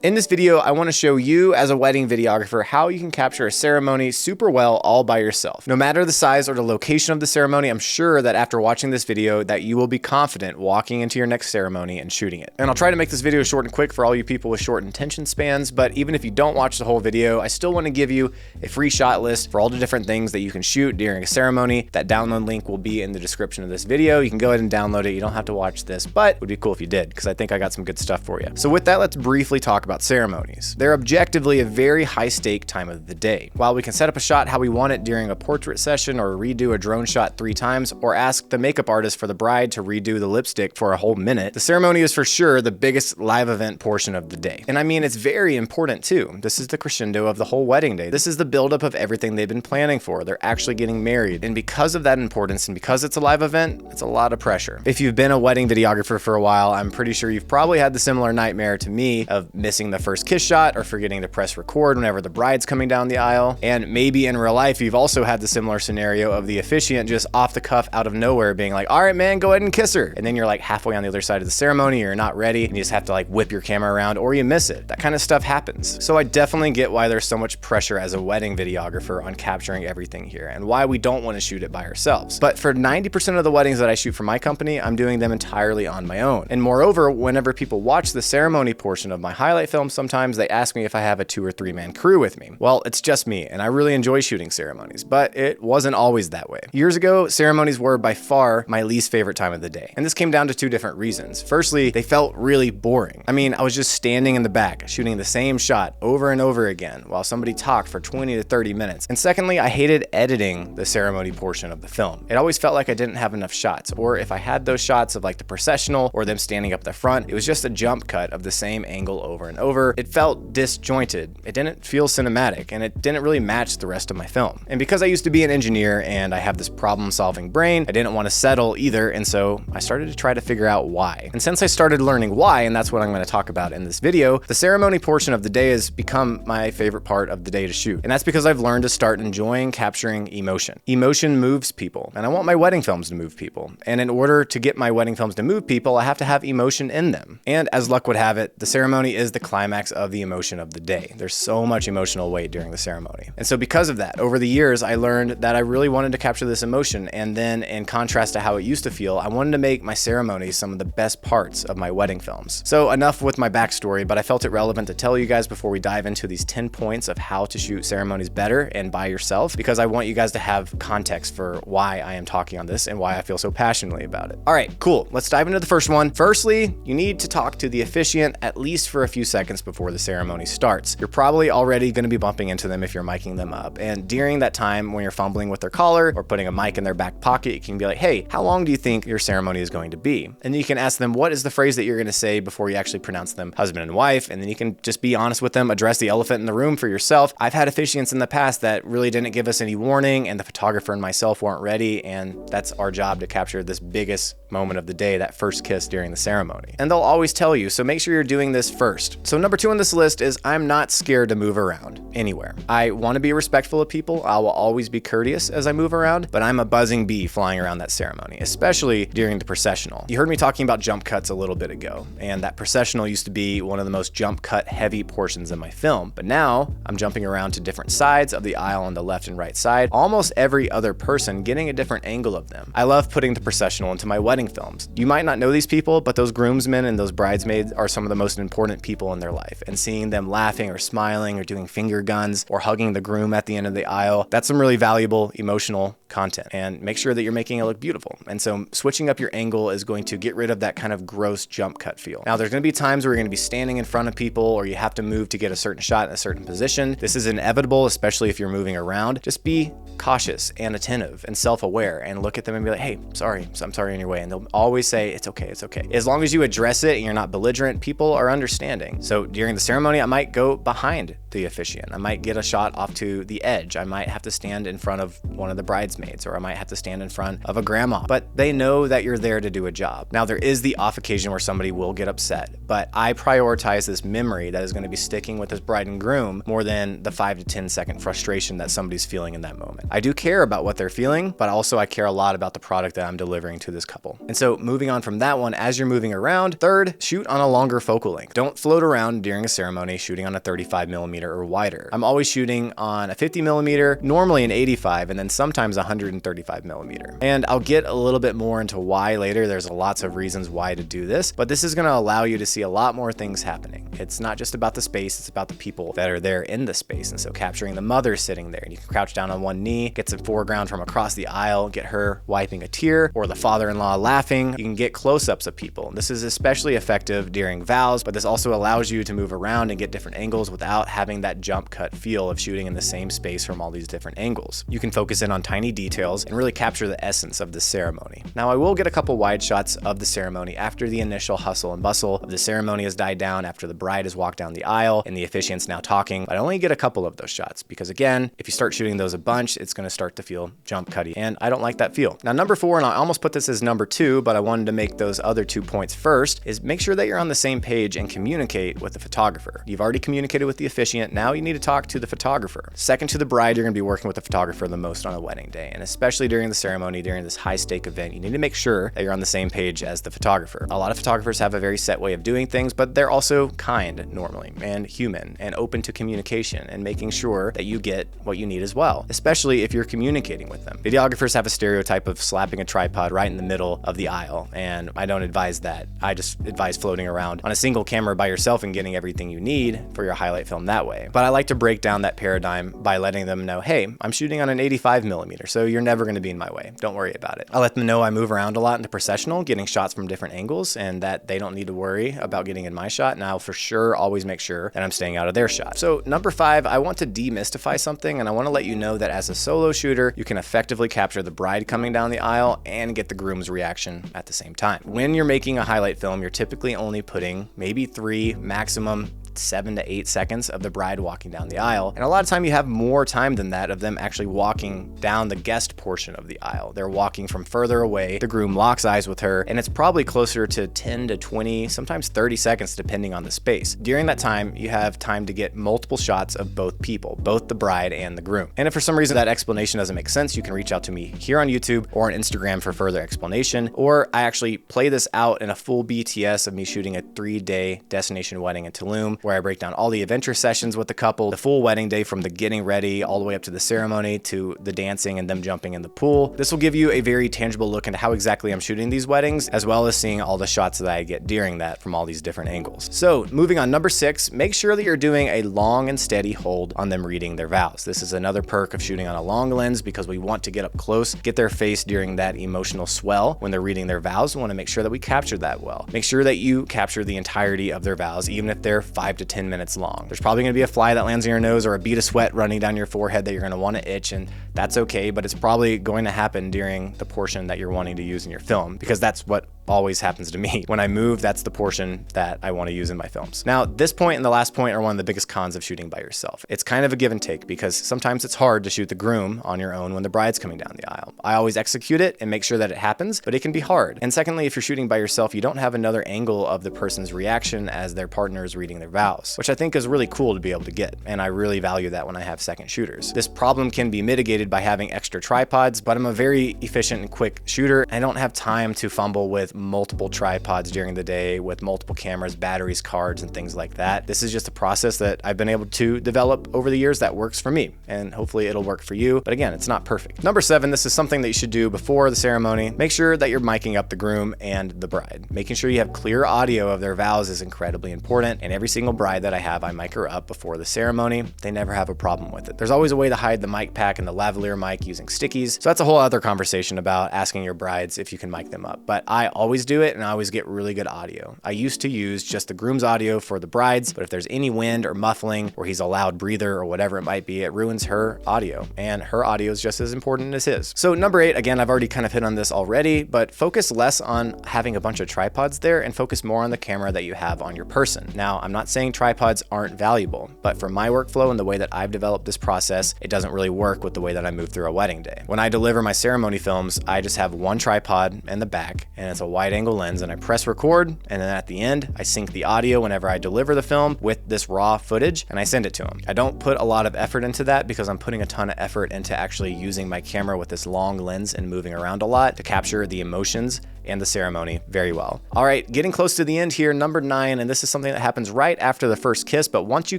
In this video, I want to show you as a wedding videographer how you can capture a ceremony super well all by yourself. No matter the size or the location of the ceremony, I'm sure that after watching this video that you will be confident walking into your next ceremony and shooting it. And I'll try to make this video short and quick for all you people with short attention spans, but even if you don't watch the whole video, I still want to give you a free shot list for all the different things that you can shoot during a ceremony. That download link will be in the description of this video. You can go ahead and download it. You don't have to watch this, but it would be cool if you did, because I think I got some good stuff for you. So with that, let's briefly talk about ceremonies. They're objectively a very high stake time of the day. While we can set up a shot how we want it during a portrait session or redo a drone shot 3 times or ask the makeup artist for the bride to redo the lipstick for a whole minute, the ceremony is for sure the biggest live event portion of the day. And I mean, it's very important too. This is the crescendo of the whole wedding day. This is the buildup of everything they've been planning for. They're actually getting married. And because of that importance and because it's a live event, it's a lot of pressure. If you've been a wedding videographer for a while, I'm pretty sure you've probably had the similar nightmare to me of missing the first kiss shot or forgetting to press record whenever the bride's coming down the aisle. And maybe in real life, you've also had the similar scenario of the officiant just off the cuff out of nowhere being like, all right, man, go ahead and kiss her. And then you're like halfway on the other side of the ceremony, you're not ready, and you just have to like whip your camera around or you miss it. That kind of stuff happens. So I definitely get why there's so much pressure as a wedding videographer on capturing everything here and why we don't want to shoot it by ourselves. But for 90% of the weddings that I shoot for my company, I'm doing them entirely on my own. And moreover, whenever people watch the ceremony portion of my highlight film, sometimes they ask me if I have a 2 or 3 man crew with me. Well, it's just me, and I really enjoy shooting ceremonies, but it wasn't always that way. Years ago, ceremonies were by far my least favorite time of the day. And this came down to 2 different reasons. Firstly, they felt really boring. I mean, I was just standing in the back, shooting the same shot over and over again while somebody talked for 20 to 30 minutes. And secondly, I hated editing the ceremony portion of the film. It always felt like I didn't have enough shots, or if I had those shots of like the processional or them standing up the front, it was just a jump cut of the same angle over and over. It felt disjointed. It didn't feel cinematic, and it didn't really match the rest of my film. And because I used to be an engineer and I have this problem-solving brain, I didn't want to settle either, and so I started to try to figure out why. And since I started learning why, and that's what I'm going to talk about in this video, the ceremony portion of the day has become my favorite part of the day to shoot. And that's because I've learned to start enjoying capturing emotion. Emotion moves people, and I want my wedding films to move people. And in order to get my wedding films to move people, I have to have emotion in them. And as luck would have it, the ceremony is the climax of the emotion of the day. There's so much emotional weight during the ceremony. And so because of that, over the years, I learned that I really wanted to capture this emotion. And then in contrast to how it used to feel, I wanted to make my ceremonies some of the best parts of my wedding films. So enough with my backstory, but I felt it relevant to tell you guys before we dive into these 10 points of how to shoot ceremonies better and by yourself, because I want you guys to have context for why I am talking on this and why I feel so passionately about it. All right, cool. Let's dive into the first one. Firstly, you need to talk to the officiant at least for a few seconds before the ceremony starts. You're probably already going to be bumping into them if you're miking them up. And during that time, when you're fumbling with their collar or putting a mic in their back pocket, you can be like, hey, how long do you think your ceremony is going to be? And you can ask them, what is the phrase that you're going to say before you actually pronounce them husband and wife? And then you can just be honest with them, address the elephant in the room for yourself. I've had officiants in the past that really didn't give us any warning, and the photographer and myself weren't ready. And that's our job to capture this biggest moment of the day, that first kiss during the ceremony. And they'll always tell you, so make sure you're doing this first. So number 2 on this list is I'm not scared to move around anywhere. I want to be respectful of people. I will always be courteous as I move around, but I'm a buzzing bee flying around that ceremony, especially during the processional. You heard me talking about jump cuts a little bit ago, and that processional used to be one of the most jump cut heavy portions of my film, but now I'm jumping around to different sides of the aisle on the left and right side, almost every other person getting a different angle of them. I love putting the processional into my wedding films. You might not know these people, but those groomsmen and those bridesmaids are some of the most important people in their life, and seeing them laughing or smiling or doing finger guns or hugging the groom at the end of the aisle, that's some really valuable emotional content, and make sure that you're making it look beautiful. And so switching up your angle is going to get rid of that kind of gross jump cut feel. Now, there's going to be times where you're going to be standing in front of people or you have to move to get a certain shot in a certain position. This is inevitable, especially if you're moving around. Just be cautious and attentive and self-aware and look at them and be like, hey, I'm sorry in your way. And they'll always say, it's okay, it's okay. As long as you address it and you're not belligerent, people are understanding. So during the ceremony, I might go behind the officiant. I might get a shot off to the edge. I might have to stand in front of one of the bridesmaids bridesmaids, or I might have to stand in front of a grandma, but they know that you're there to do a job. Now, there is the off occasion where somebody will get upset, but I prioritize this memory that is going to be sticking with this bride and groom more than the 5 to 10 second frustration that somebody's feeling in that moment. I do care about what they're feeling, but also I care a lot about the product that I'm delivering to this couple. And so moving on from that one, as you're moving around, third, shoot on a longer focal length. Don't float around during a ceremony shooting on a 35mm or wider. I'm always shooting on a 50mm, normally an 85, and then sometimes 135mm. And I'll get a little bit more into why later. There's lots of reasons why to do this, but this is going to allow you to see a lot more things happening. It's not just about the space, it's about the people that are there in the space. And so capturing the mother sitting there, and you can crouch down on one knee, get some foreground from across the aisle, get her wiping a tear, or the father-in-law laughing. You can get close-ups of people. This is especially effective during vows, but this also allows you to move around and get different angles without having that jump cut feel of shooting in the same space from all these different angles. You can focus in on tiny details and really capture the essence of the ceremony. Now, I will get a couple wide shots of the ceremony after the initial hustle and bustle of the ceremony has died down, after the bride has walked down the aisle and the officiant's now talking, but I only get a couple of those shots because, again, if you start shooting those a bunch, it's going to start to feel jump cutty, and I don't like that feel. Now, number 4, and I almost put this as number 2, but I wanted to make those other 2 points first, is make sure that you're on the same page and communicate with the photographer. You've already communicated with the officiant, now you need to talk to the photographer. Second to the bride, you're going to be working with the photographer the most on a wedding day, and especially during the ceremony, during this high-stake event, you need to make sure that you're on the same page as the photographer. A lot of photographers have a very set way of doing things, but they're also kind normally, and human, and open to communication, and making sure that you get what you need as well, especially if you're communicating with them. Videographers have a stereotype of slapping a tripod right in the middle of the aisle, and I don't advise that. I just advise floating around on a single camera by yourself and getting everything you need for your highlight film that way. But I like to break down that paradigm by letting them know, hey, I'm shooting on an 85mm, so you're never going to be in my way. Don't worry about it. I let them know I move around a lot into processional, getting shots from different angles, and that they don't need to worry about getting in my shot, and I'll for sure always make sure that I'm staying out of their shot. So number 5, I want to demystify something, and I want to let you know that as a solo shooter, you can effectively capture the bride coming down the aisle and get the groom's reaction at the same time. When you're making a highlight film, you're typically only putting maybe 3, maximum 7 to 8 seconds of the bride walking down the aisle. And a lot of time you have more time than that of them actually walking down the guest portion of the aisle. They're walking from further away. The groom locks eyes with her, and it's probably closer to 10 to 20, sometimes 30 seconds, depending on the space. During that time, you have time to get multiple shots of both people, both the bride and the groom. And if for some reason that explanation doesn't make sense, you can reach out to me here on YouTube or on Instagram for further explanation. Or I actually play this out in a full BTS of me shooting a 3-day destination wedding in Tulum, where I break down all the adventure sessions with the couple, the full wedding day from the getting ready all the way up to the ceremony to the dancing and them jumping in the pool. This will give you a very tangible look into how exactly I'm shooting these weddings, as well as seeing all the shots that I get during that from all these different angles. So moving on, number 6, make sure that you're doing a long and steady hold on them reading their vows. This is another perk of shooting on a long lens because we want to get up close, get their face during that emotional swell when they're reading their vows. We want to make sure that we capture that well. Make sure that you capture the entirety of their vows, even if they're 5 to 10 minutes long. There's probably going to be a fly that lands in your nose or a bead of sweat running down your forehead that you're going to want to itch, and that's okay, but it's probably going to happen during the portion that you're wanting to use in your film, because that's what always happens to me. When I move, that's the portion that I want to use in my films. Now, this point and the last point are one of the biggest cons of shooting by yourself. It's kind of a give and take because sometimes it's hard to shoot the groom on your own when the bride's coming down the aisle. I always execute it and make sure that it happens, but it can be hard. And secondly, if you're shooting by yourself, you don't have another angle of the person's reaction as their partner is reading their vows, which I think is really cool to be able to get. And I really value that when I have second shooters. This problem can be mitigated by having extra tripods, but I'm a very efficient and quick shooter. I don't have time to fumble with multiple tripods during the day with multiple cameras, batteries, cards, and things like that. This is just a process that I've been able to develop over the years that works for me, and hopefully it'll work for you. But again, it's not perfect. Number 7, this is something that you should do before the ceremony. Make sure that you're miking up the groom and the bride. Making sure you have clear audio of their vows is incredibly important, and every single bride that I have, I mic her up before the ceremony. They never have a problem with it. There's always a way to hide the mic pack and the lavalier mic using stickies, so that's a whole other conversation about asking your brides if you can mic them up. But I always always do it, and I always get really good audio. I used to use just the groom's audio for the bride's, but if there's any wind or muffling or he's a loud breather or whatever it might be, it ruins her audio, and her audio is just as important as his. So number 8, again, I've already kind of hit on this already, but focus less on having a bunch of tripods there and focus more on the camera that you have on your person. Now, I'm not saying tripods aren't valuable, but for my workflow and the way that I've developed this process, it doesn't really work with the way that I move through a wedding day. When I deliver my ceremony films, I just have one tripod in the back, and it's a wide angle lens, and I press record, and then at the end, I sync the audio whenever I deliver the film with this raw footage, and I send it to them. I don't put a lot of effort into that because I'm putting a ton of effort into actually using my camera with this long lens and moving around a lot to capture the emotions and the ceremony very well. All right, getting close to the end here, number 9, and this is something that happens right after the first kiss, but once you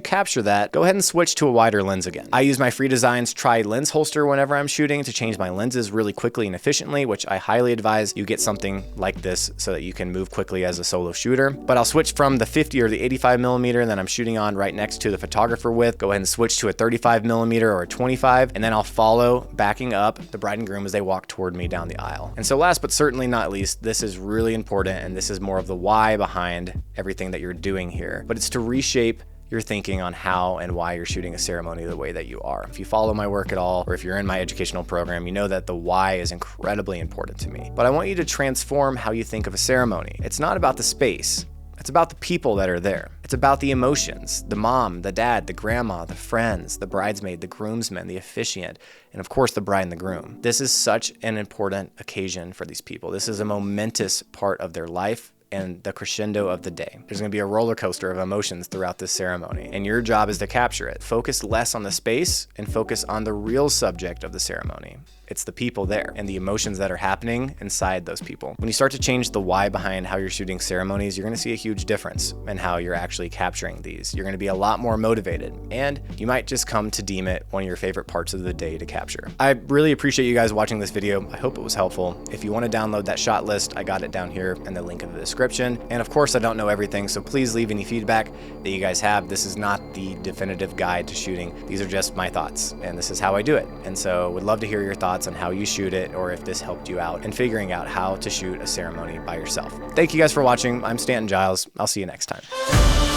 capture that, go ahead and switch to a wider lens again. I use my Free Design's tri-lens holster whenever I'm shooting to change my lenses really quickly and efficiently, which I highly advise you get something like this so that you can move quickly as a solo shooter. But I'll switch from the 50 or the 85mm that I'm shooting on right next to the photographer with, go ahead and switch to a 35mm or a 25, and then I'll follow backing up the bride and groom as they walk toward me down the aisle. And so last but certainly not least, this is really important, and this is more of the why behind everything that you're doing here, but it's to reshape your thinking on how and why you're shooting a ceremony the way that you are. If you follow my work at all, or if you're in my educational program, you know that the why is incredibly important to me. But I want you to transform how you think of a ceremony. It's not about the space. It's about the people that are there. It's about the emotions, the mom, the dad, the grandma, the friends, the bridesmaid, the groomsmen, the officiant, and of course the bride and the groom. This is such an important occasion for these people. This is a momentous part of their life and the crescendo of the day. There's gonna be a roller coaster of emotions throughout this ceremony, and your job is to capture it. Focus less on the space and focus on the real subject of the ceremony. It's the people there and the emotions that are happening inside those people. When you start to change the why behind how you're shooting ceremonies, you're gonna see a huge difference in how you're actually capturing these. You're gonna be a lot more motivated, and you might just come to deem it one of your favorite parts of the day to capture. I really appreciate you guys watching this video. I hope it was helpful. If you wanna download that shot list, I got it down here in the link in the description. And of course, I don't know everything, so please leave any feedback that you guys have. This is not the definitive guide to shooting. These are just my thoughts, and this is how I do it. And so would love to hear your thoughts on how you shoot it, or if this helped you out in figuring out how to shoot a ceremony by yourself. Thank you guys for watching. I'm Stanton Giles. I'll see you next time.